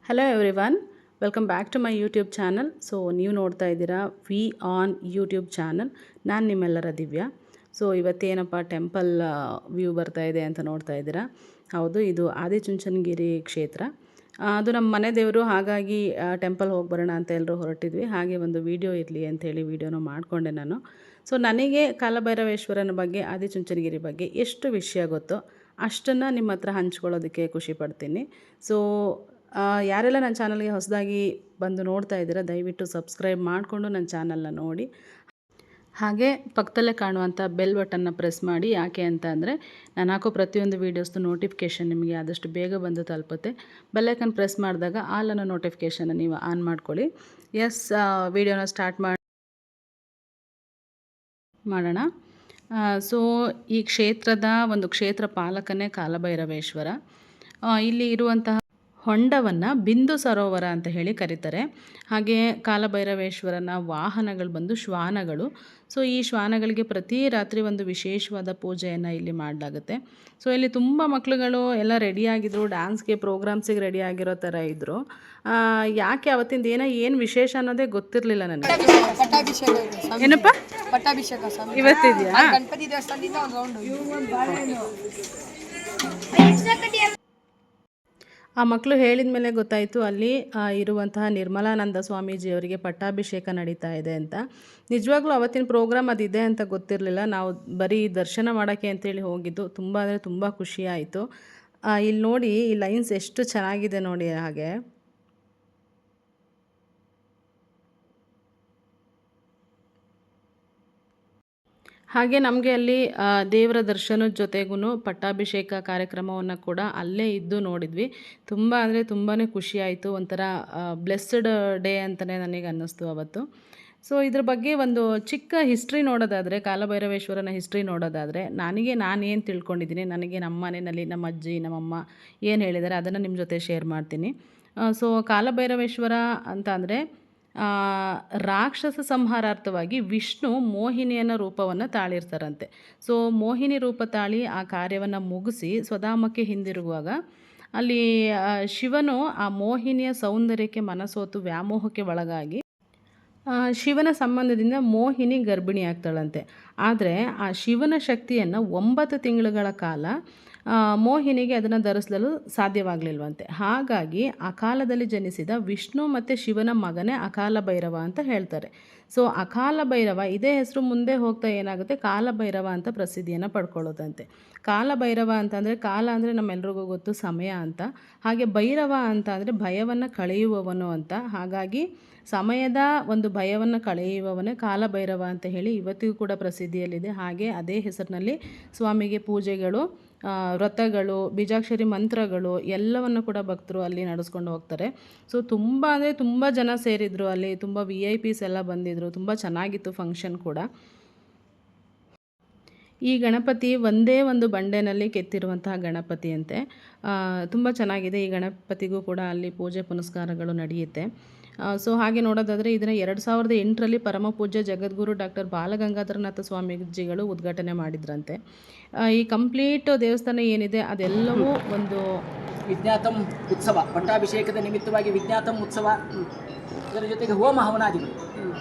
Hello everyone, welcome back to my YouTube channel. So ನೀವು ನೋಡ್ತಾ ಇದ್ದೀರಾ ವಿ ಆನ್ ಯೂಟ್ಯೂಬ್ ಚಾನಲ್. ನಾನು ನಿಮ್ಮೆಲ್ಲರ ದಿವ್ಯಾ. ಸೊ ಇವತ್ತೇನಪ್ಪ ಟೆಂಪಲ್ ವ್ಯೂ ಬರ್ತಾ ಇದೆ ಅಂತ ನೋಡ್ತಾ ಇದ್ದೀರಾ. ಹೌದು, ಇದು ಆದಿಚುಂಚನಗಿರಿ ಕ್ಷೇತ್ರ. ಅದು ನಮ್ಮ ಮನೆ ದೇವರು. ಹಾಗಾಗಿ ಟೆಂಪಲ್ ಹೋಗಿ ಬರೋಣ ಅಂತ ಎಲ್ಲರೂ ಹೊರಟಿದ್ವಿ. ಹಾಗೆ ಒಂದು ವಿಡಿಯೋ ಇರಲಿ ಅಂಥೇಳಿ ವಿಡಿಯೋನ ಮಾಡಿಕೊಂಡೆ ನಾನು. ಸೊ ನನಗೆ ಕಾಲಭೈರವೇಶ್ವರನ ಬಗ್ಗೆ, ಆದಿಚುಂಚನಗಿರಿ ಬಗ್ಗೆ ಎಷ್ಟು ವಿಷಯ ಗೊತ್ತೋ ಅಷ್ಟನ್ನು ನಿಮ್ಮ ಹತ್ರ ಹಂಚ್ಕೊಳ್ಳೋದಕ್ಕೆ ಖುಷಿ ಪಡ್ತೀನಿ. ಸೊ ಯಾರೆಲ್ಲ ನನ್ನ ಚಾನಲ್ಗೆ ಹೊಸದಾಗಿ ಬಂದು ನೋಡ್ತಾ ಇದ್ದೀರಾ, ದಯವಿಟ್ಟು ಸಬ್ಸ್ಕ್ರೈಬ್ ಮಾಡಿಕೊಂಡು ನನ್ನ ಚಾನಲ್ನ ನೋಡಿ. ಹಾಗೆ ಪಕ್ಕದಲ್ಲೇ ಕಾಣುವಂಥ ಬೆಲ್ ಬಟನ್ನ ಪ್ರೆಸ್ ಮಾಡಿ. ಯಾಕೆ ಅಂತ ಅಂದರೆ ನಾನು ಹಾಕೋ ಪ್ರತಿಯೊಂದು ವೀಡಿಯೋಸ್ದು ನೋಟಿಫಿಕೇಷನ್ ನಿಮಗೆ ಆದಷ್ಟು ಬೇಗ ಬಂದು ತಲುಪುತ್ತೆ. ಬೆಲ್ಲೈಕನ್ ಪ್ರೆಸ್ ಮಾಡಿದಾಗ ಆಲ್ ಅನ್ನೋ ನೋಟಿಫಿಕೇಷನ್ನ ನೀವು ಆನ್ ಮಾಡ್ಕೊಳ್ಳಿ. ವಿಡಿಯೋನ ಸ್ಟಾರ್ಟ್ ಮಾಡೋಣ. ಸೊ ಈ ಕ್ಷೇತ್ರದ ಒಂದು ಕ್ಷೇತ್ರ ಪಾಲಕನೇ ಕಾಲಭೈರವೇಶ್ವರ. ಇಲ್ಲಿ ಇರುವಂತಹ ಹೊಂಡವನ್ನು ಬಿಂದು ಸರೋವರ ಅಂತ ಹೇಳಿ ಕರೀತಾರೆ. ಹಾಗೆ ಕಾಲಭೈರವೇಶ್ವರನ ವಾಹನಗಳು ಬಂದು ಶ್ವಾನಗಳು. ಸೊ ಈ ಶ್ವಾನಗಳಿಗೆ ಪ್ರತಿ ರಾತ್ರಿ ಒಂದು ವಿಶೇಷವಾದ ಪೂಜೆಯನ್ನು ಇಲ್ಲಿ ಮಾಡಲಾಗುತ್ತೆ. ಸೊ ಇಲ್ಲಿ ತುಂಬ ಮಕ್ಕಳುಗಳು ಎಲ್ಲ ರೆಡಿಯಾಗಿದ್ದರು, ಡ್ಯಾನ್ಸ್ಗೆ ಪ್ರೋಗ್ರಾಮ್ಸಿಗೆ ರೆಡಿ ಆಗಿರೋ ಥರ ಇದ್ದರು. ಯಾಕೆ ಅವತ್ತಿಂದ ಏನು ವಿಶೇಷ ಅನ್ನೋದೇ ಗೊತ್ತಿರಲಿಲ್ಲ ನನಗೆ. ಏನಪ್ಪ ಪಟ್ಟಾಭಿಷೇಕ ಇವತ್ತಿದೆಯಾ? ಗಣಪತಿ ದೇವಸ್ಥಾನದಿಂದ ಒಂದು ಆ ಮಕ್ಕಳು ಹೇಳಿದ ಮೇಲೆ ಗೊತ್ತಾಯಿತು ಅಲ್ಲಿ ಇರುವಂತಹ ನಿರ್ಮಲಾನಂದ ಸ್ವಾಮೀಜಿಯವರಿಗೆ ಪಟ್ಟಾಭಿಷೇಕ ನಡೀತಾ ಇದೆ ಅಂತ. ನಿಜವಾಗ್ಲೂ ಅವತ್ತಿನ ಪ್ರೋಗ್ರಾಮ್ ಅದಿದೆ ಅಂತ ಗೊತ್ತಿರಲಿಲ್ಲ. ನಾವು ಬರೀ ದರ್ಶನ ಮಾಡೋಕ್ಕೆ ಅಂತೇಳಿ ಹೋಗಿದ್ದು. ತುಂಬ ಅಂದರೆ ತುಂಬ ಖುಷಿಯಾಯಿತು. ಇಲ್ಲಿ ನೋಡಿ, ಈ ಲೈನ್ಸ್ ಎಷ್ಟು ಚೆನ್ನಾಗಿದೆ ನೋಡಿ. ಹಾಗೆ ನಮಗೆ ಅಲ್ಲಿ ದೇವರ ದರ್ಶನದ ಜೊತೆಗೂ ಪಟ್ಟಾಭಿಷೇಕ ಕಾರ್ಯಕ್ರಮವನ್ನು ಕೂಡ ಅಲ್ಲೇ ಇದ್ದು ನೋಡಿದ್ವಿ. ತುಂಬ ಅಂದರೆ ತುಂಬಾ ಖುಷಿಯಾಯಿತು. ಒಂಥರ ಬ್ಲೆಸ್ಸಡ್ ಡೇ ಅಂತಲೇ ನನಗೆ ಅನ್ನಿಸ್ತು ಅವತ್ತು. ಸೊ ಇದ್ರ ಬಗ್ಗೆ ಒಂದು ಚಿಕ್ಕ ಹಿಸ್ಟ್ರಿ ನೋಡೋದಾದರೆ, ಕಾಲಭೈರವೇಶ್ವರನ ಹಿಸ್ಟ್ರಿ ನೋಡೋದಾದರೆ, ನಾನೇನು ತಿಳ್ಕೊಂಡಿದ್ದೀನಿ, ನನಗೆ ನಮ್ಮ ಮನೆಯಲ್ಲಿ ನಮ್ಮ ಅಜ್ಜಿ ನಮ್ಮಮ್ಮ ಏನು ಹೇಳಿದ್ದಾರೆ ಅದನ್ನು ನಿಮ್ಮ ಜೊತೆ ಶೇರ್ ಮಾಡ್ತೀನಿ. ಸೊ ಕಾಲಭೈರವೇಶ್ವರ ಅಂತ ಅಂದರೆ ರಾಕ್ಷಸ ಸಂಹಾರಾರ್ಥವಾಗಿ ವಿಷ್ಣು ಮೋಹಿನಿಯನ್ನ ರೂಪವನ್ನು ತಾಳಿರ್ತಾರಂತೆ. ಸೊ ಮೋಹಿನಿ ರೂಪ ತಾಳಿ ಆ ಕಾರ್ಯವನ್ನು ಮುಗಿಸಿ ಸ್ವಧಾಮಕ್ಕೆ ಹಿಂದಿರುಗುವಾಗ ಅಲ್ಲಿ ಶಿವನು ಆ ಮೋಹಿನಿಯ ಸೌಂದರ್ಯಕ್ಕೆ ಮನಸೋತು ವ್ಯಾಮೋಹಕ್ಕೆ ಒಳಗಾಗಿ ಶಿವನ ಸಂಬಂಧದಿಂದ ಮೋಹಿನಿ ಗರ್ಭಿಣಿ ಆಗ್ತಾಳಂತೆ. ಆದರೆ ಆ ಶಿವನ ಶಕ್ತಿಯನ್ನು 9 ತಿಂಗಳುಗಳ ಕಾಲ ಮೋಹಿನಿಗೆ ಅದನ್ನು ಧರಿಸಲು ಸಾಧ್ಯವಾಗಲಿಲ್ವಂತೆ. ಹಾಗಾಗಿ ಅಕಾಲದಲ್ಲಿ ಜನಿಸಿದ ವಿಷ್ಣು ಮತ್ತು ಶಿವನ ಮಗನೇ ಅಕಾಲ ಭೈರವ ಅಂತ ಹೇಳ್ತಾರೆ. ಸೊ ಅಕಾಲ ಭೈರವ ಇದೇ ಹೆಸರು ಮುಂದೆ ಹೋಗ್ತಾ ಏನಾಗುತ್ತೆ, ಕಾಲಭೈರವ ಅಂತ ಪ್ರಸಿದ್ಧಿಯನ್ನು ಪಡ್ಕೊಳ್ಳೋದಂತೆ. ಕಾಲಭೈರವ ಅಂತಂದರೆ, ಕಾಲ ಅಂದರೆ ನಮ್ಮೆಲ್ರಿಗೂ ಗೊತ್ತು ಸಮಯ ಅಂತ. ಹಾಗೆ ಭೈರವ ಅಂತ ಅಂದರೆ ಭಯವನ್ನು ಕಳೆಯುವವನು ಅಂತ. ಹಾಗಾಗಿ ಸಮಯದ ಒಂದು ಭಯವನ್ನು ಕಳೆಯುವವನೇ ಕಾಲಭೈರವ ಅಂತ ಹೇಳಿ ಇವತ್ತಿಗೂ ಕೂಡ ಪ್ರಸಿದ್ಧಿಯಲ್ಲಿದೆ. ಹಾಗೆ ಅದೇ ಹೆಸರಿನಲ್ಲಿ ಸ್ವಾಮಿಗೆ ಪೂಜೆಗಳು, ವ್ರತಗಳು, ಬೀಜಾಕ್ಷರಿ ಮಂತ್ರಗಳು ಎಲ್ಲವನ್ನು ಕೂಡ ಭಕ್ತರು ಅಲ್ಲಿ ನಡೆಸ್ಕೊಂಡು ಹೋಗ್ತಾರೆ. ಸೊ ತುಂಬ ಅಂದರೆ ತುಂಬ ಜನ ಸೇರಿದ್ರು ಅಲ್ಲಿ. ತುಂಬ VIPs ಎಲ್ಲ ಬಂದಿದ್ದರು. ತುಂಬ ಚೆನ್ನಾಗಿತ್ತು ಫಂಕ್ಷನ್ ಕೂಡ. ಈ ಗಣಪತಿ ಒಂದೇ ಒಂದು ಬಂಡೆನಲ್ಲಿ ಕೆತ್ತಿರುವಂತಹ ಗಣಪತಿ ಅಂತೆ. ತುಂಬ ಚೆನ್ನಾಗಿದೆ. ಈ ಗಣಪತಿಗೂ ಕೂಡ ಅಲ್ಲಿ ಪೂಜೆ ಪುನಸ್ಕಾರಗಳು ನಡೆಯುತ್ತೆ. ಸೊ ಹಾಗೆ ನೋಡೋದಾದರೆ ಇದನ್ನು 2008ರಲ್ಲಿ ಪರಮ ಪೂಜ್ಯ ಜಗದ್ಗುರು ಡಾಕ್ಟರ್ ಬಾಲಗಂಗಾಧರನಾಥ ಸ್ವಾಮೀಜಿಗಳು ಉದ್ಘಾಟನೆ ಮಾಡಿದ್ರಂತೆ. ಈ ಕಂಪ್ಲೀಟ್ ದೇವಸ್ಥಾನ ಏನಿದೆ ಅದೆಲ್ಲವೂ ಒಂದು ವಿಜ್ಞಾತಂ ಉತ್ಸವ, ಪಟ್ಟಾಭಿಷೇಕದ ನಿಮಿತ್ತವಾಗಿ ವಿಜ್ಞಾತಂ ಉತ್ಸವ, ಇದರ ಜೊತೆಗೆ ಹೋಮ ಹವನಾದಿಗಳು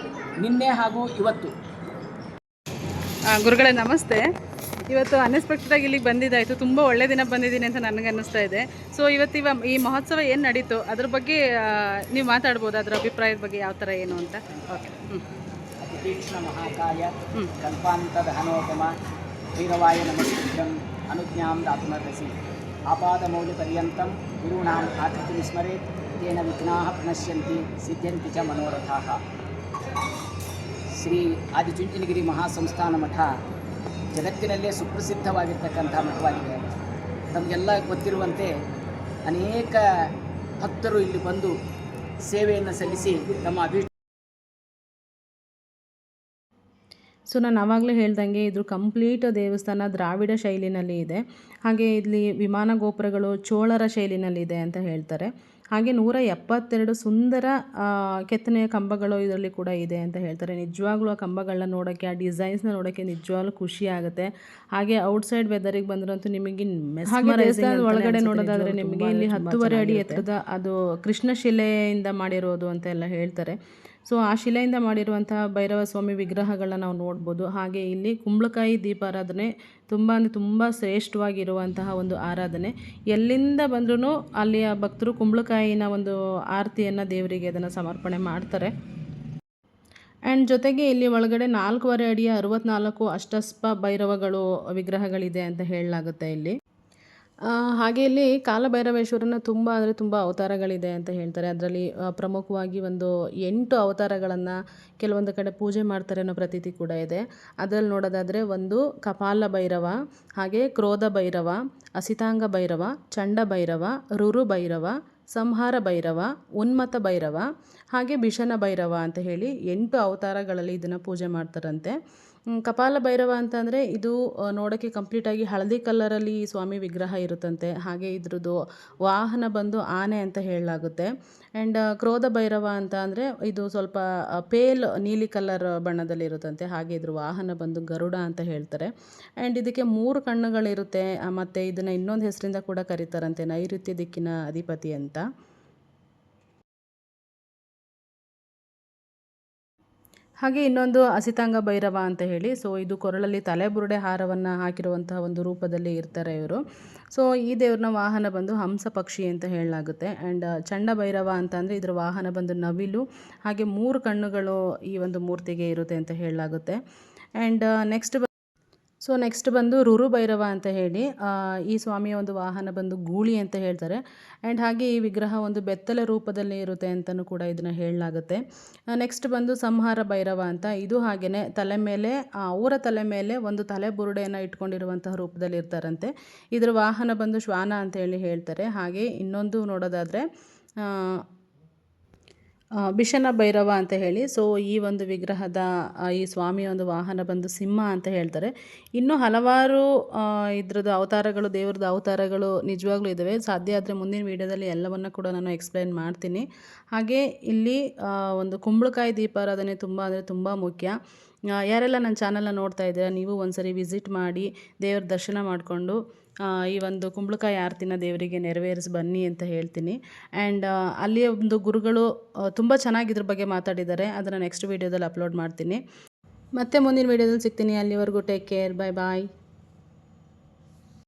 ನಿನ್ನೆ ಹಾಗೂ ಇವತ್ತು. ಗುರುಗಳೇ ನಮಸ್ತೆ. ಇವತ್ತು ಅನ್ಎಕ್ಸ್ಪೆಕ್ಟೆಡಾಗಿ ಇಲ್ಲಿಗೆ ಬಂದಿದ್ದಾಯಿತು. ತುಂಬ ಒಳ್ಳೆ ದಿನ ಬಂದಿದ್ದೀನಿ ಅಂತ ನನಗೆ ಅನ್ನಿಸ್ತಾ ಇದೆ. ಸೊ ಈ ಮಹೋತ್ಸವ ಏನು ನಡೀತು ಅದ್ರ ಬಗ್ಗೆ ನೀವು ಮಾತಾಡ್ಬೋದು, ಅದರ ಅಭಿಪ್ರಾಯದ ಬಗ್ಗೆ ಯಾವ ಥರ ಏನು ಅಂತ. ಓಕೆ. ತೀಕ್ಷ್ಣ ಮಹಾಕಾಯ ಕಲ್ಪಾಂತದ ಹನೋಪಮ ಭೈರವಾಯ ನಮಸ್ಕೃತ್ಯಂ ಅನುಜ್ಞಾಂ ದಾತುಮರ್ಹಸಿ ಆಪಾದ ಮೌಲ್ಯ ಪರ್ಯಂತಂ ಗುರುಣಾಂ ಆಕೃತಿ ಸ್ಮರೇತ್ ತೇನ ವಿಘ್ನಾಃ ಪ್ರಣಶ್ಯಂತಿ ಸಿದ್ಧ್ಯಂತಿ ಚ ಮನೋರಥಾಃ. ಶ್ರೀ ಆದಿಚುಂಚನಗಿರಿ ಮಹಾಸಂಸ್ಥಾನ ಮಠ ಜಗತ್ತಿನಲ್ಲೇ ಸುಪ್ರಸಿದ್ಧವಾಗಿರ್ತಕ್ಕಂಥ ಮಠವಾಗಿದೆ. ತಮಗೆಲ್ಲ ಗೊತ್ತಿರುವಂತೆ ಅನೇಕ ಭಕ್ತರು ಇಲ್ಲಿ ಬಂದು ಸೇವೆಯನ್ನು ಸಲ್ಲಿಸಿ ತಮ್ಮ ಸೊ ನಾನು ಆವಾಗಲೇ ಹೇಳ್ದಂಗೆ ಇದು ಕಂಪ್ಲೀಟ್ ದೇವಸ್ಥಾನ ದ್ರಾವಿಡ ಶೈಲಿನಲ್ಲಿ ಇದೆ. ಹಾಗೆ ಇಲ್ಲಿ ವಿಮಾನ ಗೋಪುರಗಳು ಚೋಳರ ಶೈಲಿನಲ್ಲಿದೆ ಅಂತ ಹೇಳ್ತಾರೆ. ಹಾಗೆ 172 ಸುಂದರ ಕೆತ್ತನೆಯ ಕಂಬಗಳು ಇದರಲ್ಲಿ ಕೂಡ ಇದೆ ಅಂತ ಹೇಳ್ತಾರೆ. ನಿಜವಾಗ್ಲೂ ಆ ಕಂಬಗಳನ್ನ ನೋಡೋಕ್ಕೆ, ಆ ಡಿಸೈನ್ಸ್ನ ನೋಡೋಕ್ಕೆ ನಿಜವಾಗ್ಲೂ ಖುಷಿ ಆಗುತ್ತೆ. ಹಾಗೆ ಔಟ್ಸೈಡ್ ವೆದರಿಗೆ ಬಂದ್ರಂತೂ ನಿಮಗೆ ದೇವಸ್ಥಾನದ ಒಳಗಡೆ ನೋಡೋದಾದರೆ ನಿಮಗೆ ಇಲ್ಲಿ 10.5 ಅಡಿ ಎತ್ತರದ ಅದು ಕೃಷ್ಣಶಿಲೆಯಿಂದ ಮಾಡಿರೋದು ಅಂತ ಎಲ್ಲ ಹೇಳ್ತಾರೆ. ಸೊ ಆ ಶಿಲೆಯಿಂದ ಮಾಡಿರುವಂತಹ ಭೈರವ ಸ್ವಾಮಿ ವಿಗ್ರಹಗಳನ್ನ ನಾವು ನೋಡ್ಬೋದು. ಹಾಗೆ ಇಲ್ಲಿ ಕುಂಬಳಕಾಯಿ ದೀಪಾರಾಧನೆ ತುಂಬ ಶ್ರೇಷ್ಠವಾಗಿರುವಂತಹ ಒಂದು ಆರಾಧನೆ. ಎಲ್ಲಿಂದ ಬಂದ್ರೂ ಅಲ್ಲಿಯ ಭಕ್ತರು ಕುಂಬಳಕಾಯಿನ ಒಂದು ಆರತಿಯನ್ನು ದೇವರಿಗೆ ಅದನ್ನು ಸಮರ್ಪಣೆ ಮಾಡ್ತಾರೆ. ಆ್ಯಂಡ್ ಜೊತೆಗೆ ಇಲ್ಲಿ ಒಳಗಡೆ 4.5 ಅಡಿಯ 64 ಅಷ್ಟಸ್ಪ ಭೈರವಗಳು ವಿಗ್ರಹಗಳಿದೆ ಅಂತ ಹೇಳಲಾಗುತ್ತೆ ಇಲ್ಲಿ. ಹಾಗೆ ಇಲ್ಲಿ ಕಾಲಭೈರವೇಶ್ವರನ ತುಂಬ ಅವತಾರಗಳಿದೆ ಅಂತ ಹೇಳ್ತಾರೆ. ಅದರಲ್ಲಿ ಪ್ರಮುಖವಾಗಿ ಒಂದು 8 ಅವತಾರಗಳನ್ನು ಕೆಲವೊಂದು ಕಡೆ ಪೂಜೆ ಮಾಡ್ತಾರೆ ಅನ್ನೋ ಪ್ರತೀತಿ ಕೂಡ ಇದೆ. ಅದರಲ್ಲಿ ನೋಡೋದಾದರೆ ಒಂದು ಕಪಾಲ ಭೈರವ, ಹಾಗೆ ಕ್ರೋಧ ಭೈರವ, ಅಸಿತಾಂಗ ಭೈರವ, ಚಂಡ ಭೈರವ, ರುರು ಭೈರವ, ಸಂಹಾರ ಭೈರವ, ಉನ್ಮತ್ತ ಭೈರವ, ಹಾಗೆ ಭೀಷಣ ಭೈರವ ಅಂತ ಹೇಳಿ 8 ಅವತಾರಗಳಲ್ಲಿ ಇದನ್ನು ಪೂಜೆ ಮಾಡ್ತಾರಂತೆ. ಕಪಾಲ ಭೈರವ ಅಂತಂದರೆ ಇದು ನೋಡೋಕ್ಕೆ ಕಂಪ್ಲೀಟಾಗಿ ಹಳದಿ ಕಲರಲ್ಲಿ ಸ್ವಾಮಿ ವಿಗ್ರಹ ಇರುತ್ತಂತೆ. ಹಾಗೆ ಇದ್ರದ್ದು ವಾಹನ ಬಂದು ಆನೆ ಅಂತ ಹೇಳಲಾಗುತ್ತೆ. ಆ್ಯಂಡ್ ಕ್ರೋಧ ಭೈರವ ಅಂತ ಅಂದರೆ ಇದು ಸ್ವಲ್ಪ ಪೇಲ್ ನೀಲಿ ಕಲರ್ ಬಣ್ಣದಲ್ಲಿ ಇರುತ್ತಂತೆ. ಹಾಗೆ ಇದ್ರ ವಾಹನ ಬಂದು ಗರುಡ ಅಂತ ಹೇಳ್ತಾರೆ. ಆ್ಯಂಡ್ ಇದಕ್ಕೆ 3 ಕಣ್ಣುಗಳಿರುತ್ತೆ. ಮತ್ತು ಇದನ್ನು ಇನ್ನೊಂದು ಹೆಸರಿಂದ ಕೂಡ ಕರೀತಾರಂತೆ, ನೈಋತ್ಯ ದಿಕ್ಕಿನ ಅಧಿಪತಿ ಅಂತ. ಹಾಗೆ ಇನ್ನೊಂದು ಅಸಿತಾಂಗ ಭೈರವ ಅಂತ ಹೇಳಿ, ಸೊ ಇದು ಕೊರಳಲ್ಲಿ ತಲೆಬುರುಡೆ ಹಾರವನ್ನು ಹಾಕಿರುವಂತಹ ಒಂದು ರೂಪದಲ್ಲಿ ಇರ್ತಾರೆ ಇವರು. ಸೊ ಈ ದೇವ್ರನ್ನ ವಾಹನ ಬಂದು ಹಂಸ ಪಕ್ಷಿ ಅಂತ ಹೇಳಲಾಗುತ್ತೆ. ಆ್ಯಂಡ್ ಚಂಡ ಭೈರವ ಅಂತ ಅಂದರೆ ಇದರ ವಾಹನ ಬಂದು ನವಿಲು, ಹಾಗೆ 3 ಕಣ್ಣುಗಳು ಈ ಒಂದು ಮೂರ್ತಿಗೆ ಇರುತ್ತೆ ಅಂತ ಹೇಳಲಾಗುತ್ತೆ. ಆ್ಯಂಡ್ ನೆಕ್ಸ್ಟ್ ಬಂದು ರುರು ಭೈರವ ಅಂತ ಹೇಳಿ, ಈ ಸ್ವಾಮಿಯ ಒಂದು ವಾಹನ ಬಂದು ಗೂಳಿ ಅಂತ ಹೇಳ್ತಾರೆ. ಆ್ಯಂಡ್ ಹಾಗೆ ಈ ವಿಗ್ರಹ ಒಂದು ಬೆತ್ತಲೆ ರೂಪದಲ್ಲಿ ಇರುತ್ತೆ ಅಂತಲೂ ಕೂಡ ಇದನ್ನು ಹೇಳಲಾಗುತ್ತೆ. ನೆಕ್ಸ್ಟ್ ಬಂದು ಸಂಹಾರ ಭೈರವ ಅಂತ, ಇದು ಹಾಗೆಯೇ ಅವರ ತಲೆ ಮೇಲೆ ಒಂದು ತಲೆ ಬುರುಡೆಯನ್ನು ಇಟ್ಕೊಂಡಿರುವಂತಹ ರೂಪದಲ್ಲಿ ಇರ್ತಾರಂತೆ. ಇದರ ವಾಹನ ಬಂದು ಶ್ವಾನ ಅಂತ ಹೇಳಿ ಹೇಳ್ತಾರೆ. ಹಾಗೆ ಇನ್ನೊಂದು ನೋಡೋದಾದರೆ ಭೀಷಣ ಭೈರವ ಅಂತ ಹೇಳಿ, ಸೊ ಈ ಒಂದು ವಿಗ್ರಹದ ಈ ಸ್ವಾಮಿಯ ಒಂದು ವಾಹನ ಬಂದು ಸಿಂಹ ಅಂತ ಹೇಳ್ತಾರೆ. ಇನ್ನೂ ಹಲವಾರು ಇದ್ರದ್ದು ಅವತಾರಗಳು, ದೇವ್ರದ್ದು ಅವತಾರಗಳು ನಿಜವಾಗ್ಲೂ ಇದ್ದಾವೆ. ಸಾಧ್ಯ ಆದರೆ ಮುಂದಿನ ವೀಡಿಯೋದಲ್ಲಿ ಎಲ್ಲವನ್ನು ಕೂಡ ನಾನು ಎಕ್ಸ್ಪ್ಲೈನ್ ಮಾಡ್ತೀನಿ. ಹಾಗೆ ಇಲ್ಲಿ ಒಂದು ಕುಂಬಳಕಾಯಿ ದೀಪಾರಾಧನೆ ತುಂಬ ಮುಖ್ಯ. ಯಾರೆಲ್ಲ ನನ್ನ ಚಾನಲ್ನ ನೋಡ್ತಾ ಇದ್ದೀರಾ, ನೀವು ಒಂದ್ಸರಿ ವಿಸಿಟ್ ಮಾಡಿ ದೇವ್ರ ದರ್ಶನ ಮಾಡಿಕೊಂಡು ಈ ಒಂದು ಕುಂಬಳಕಾಯಿ ಆರತಿನ ದೇವರಿಗೆ ನೆರವೇರಿಸಿ ಬನ್ನಿ ಅಂತ ಹೇಳ್ತೀನಿ. ಆ್ಯಂಡ್ ಅಲ್ಲಿಯ ಒಂದು ಗುರುಗಳು ತುಂಬ ಚೆನ್ನಾಗಿ ಇದ್ರ ಬಗ್ಗೆ ಮಾತಾಡಿದ್ದಾರೆ. ಅದನ್ನು ನೆಕ್ಸ್ಟ್ ವೀಡಿಯೋದಲ್ಲಿ ಅಪ್ಲೋಡ್ ಮಾಡ್ತೀನಿ. ಮತ್ತೆ ಮುಂದಿನ ವೀಡಿಯೋದಲ್ಲಿ ಸಿಗ್ತೀನಿ. ಅಲ್ಲಿವರೆಗೂ ಟೇಕ್ ಕೇರ್, ಬಾಯ್.